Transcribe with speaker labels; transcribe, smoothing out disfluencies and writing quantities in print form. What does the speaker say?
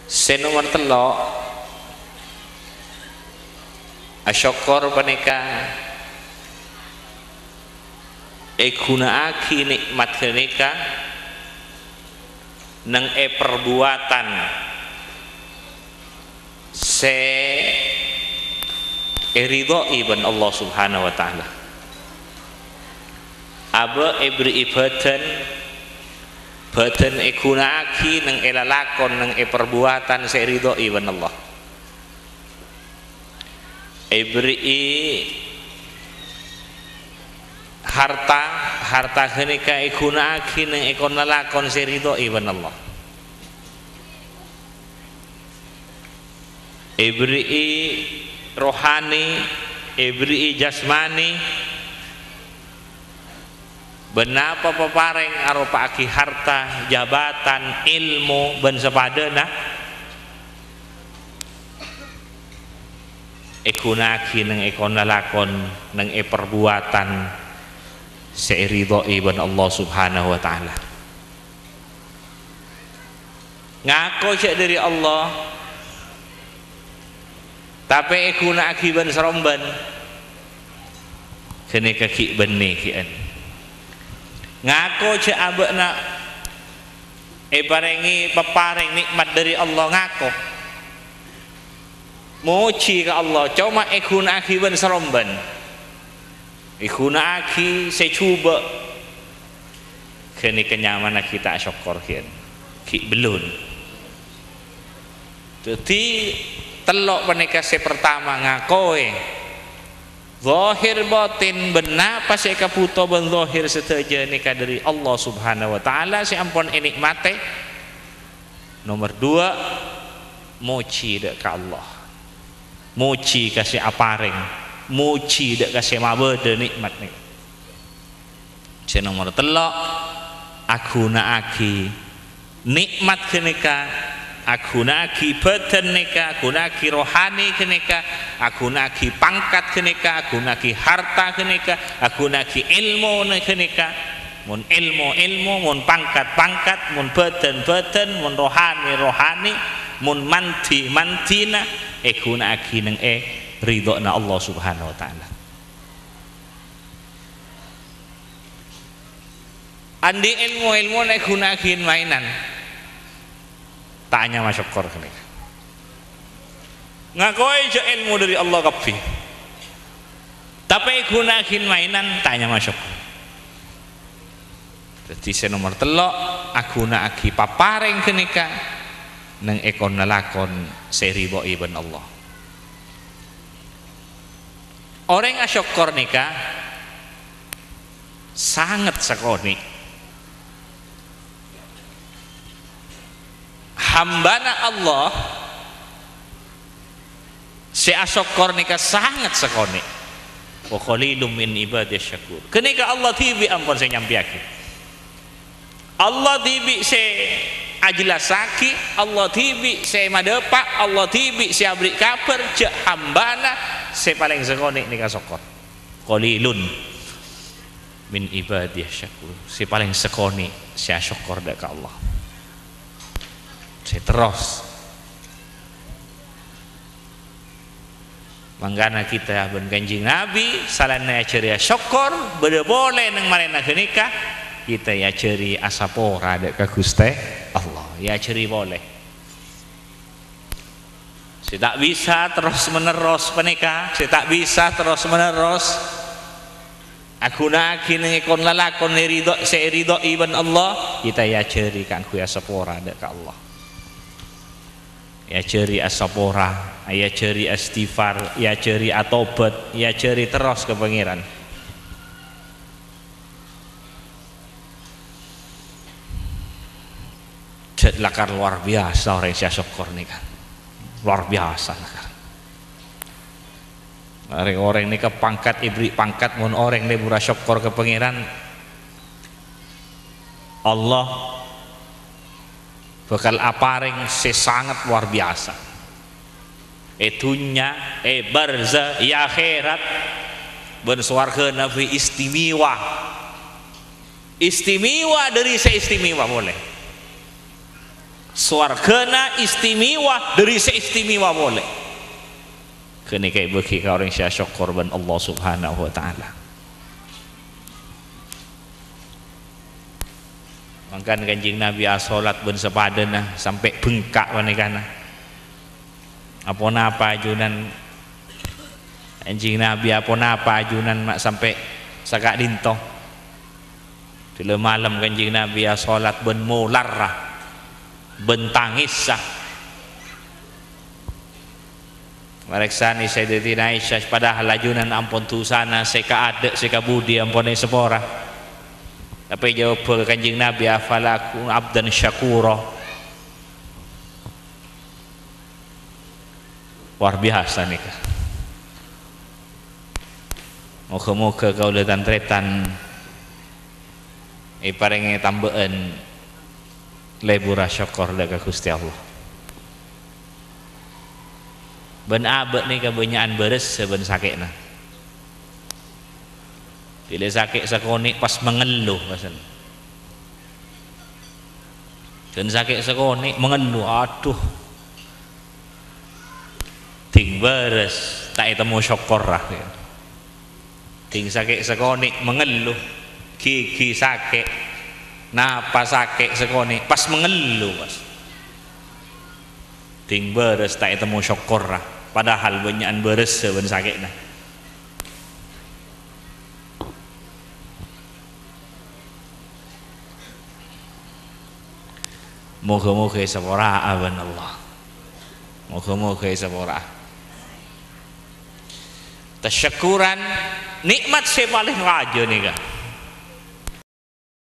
Speaker 1: Senomor telok asyukur panika gunaake nikmat kenika nang perbuatan se ridhoi ban Allah subhanahu wa ta'ala aba ibri ibadan badan gunaake nang lalakon nang perbuatan se ridhoi ban Allah ibri harta kenika gunaake nang ekon lalakon se ridhoi ban Allah ibri rohani ibri jasmani benapa pepareng arupa aki harta jabatan ilmu ben sepadana gunaake nang ekon lalakon nang perbuatan seiridhoi ban Allah subhanahu wa ta'ala ngaku cek dari Allah tapi gunaake ban seromban kene kaki bene kian ngaku cek abekna parengi peparing nikmat dari Allah ngaku muji ke Allah cuma gunaake ban seromban gunaake secoba kene kenyamanan kita syukur kian ki belum jadi telok menika se pertama ngakoe zahir batin benar pas se kaputo ben zahir sedaja nika dari Allah subhanahu wa ta'ala si ampun nikmate nomor 2 muji dek ka Allah muji kasih apareng muji dek kasih mabede nikmat nih se nomor 3 gunaake nikmat kenika gunaake badan nika gunaake rohani kenika gunaake pangkat kenika gunaake harta kenika gunaake ilmu kenika mun ilmu mun pangkat mun badan mun rohani mun mantina gunaake nang ridhona Allah subhanahu wa ta'ala andi ilmu nek gunaake mainan tanya masyukur kenika ngakoi je ilmu dari Allah kabeh tapi gunakin mainan tanya masyukur jadi se nomor 3 gunaake paparing kenika nang ekon lakon seridhoi ban Allah orang asyukur nika sangat sekoni hambana Allah si asyukur nika sangat sekoni wa qalilum min ibadiyas syakur kenika Allah tibi ampun saya nyampiake Allah tibi se ajlasaki Allah tibi se madepak Allah tibi se abri kabar je hambana se paling sekoni nika syukur qalilun min ibadiyas syakur si paling sekoni si asyukur dek Allah terus manggana kita ben kanjing Nabi salana ceria syukur boleh nang marena kenika kita ya ceri asapora dek ka Gusti Allah ya ceri boleh tidak bisa terus menerus penika tidak bisa terus menerus gunaake nang kon lalakon ridho seridhoi ban Allah kita ya ceri kan ku asapora dek ka Allah ya ceri asapora ya ceri istighfar ya ceri atobat ya ceri terus ke pangeran cet lakar luar biasa orang yang syukur nih kan luar biasa lakar orang ini ke pangkat ibri pangkat mun orang ini murah syukur ke pangeran Allah bakal aparing sesangat luar biasa dunya barza ya akhirat ben swarga nabi istimewa dari seistimewa boleh Swargana istimewa dari seistimewa boleh. Kene kay bagi ka orang sya syukur ban Allah Subhanahu wa taala. Mangkan Kanjeng Nabi salat ben sepadana sampai bengkak wanekana. Apa napa ajunan Kanjeng Nabi apa napa ajunan mak sampai sakak dinto. Dile malam Kanjeng Nabi salat ben mular ben tangis Mareksani Sayyidatina Aisyah padahal lajunan ampun tusana seka adek seka budi ampun sepora. Tapi jawab Kanjeng Nabi afalaku abdan syakura. Luar biasa nih. Moga-moga kau letan tretan paringe tambahan lebura syukur daga Gusti Allah. Ben abek nih kebanyakan beres seben sakitna. Bila sakit sekonik pas mengeluh pasan. Dan sakit sekonik mengeluh, aduh. Ting beres tak temu syukur lah. Ting sakit sekonik mengeluh, gigi sakit, napas sakit sekonik pas mengeluh pas. Ting beres tak temu syukur lah. Padahal banyakan beres seben sakitna. Moga-moga sepora aban Allah. Moga-moga sepora. Tasyakuran nikmat saya paling raja nih kan.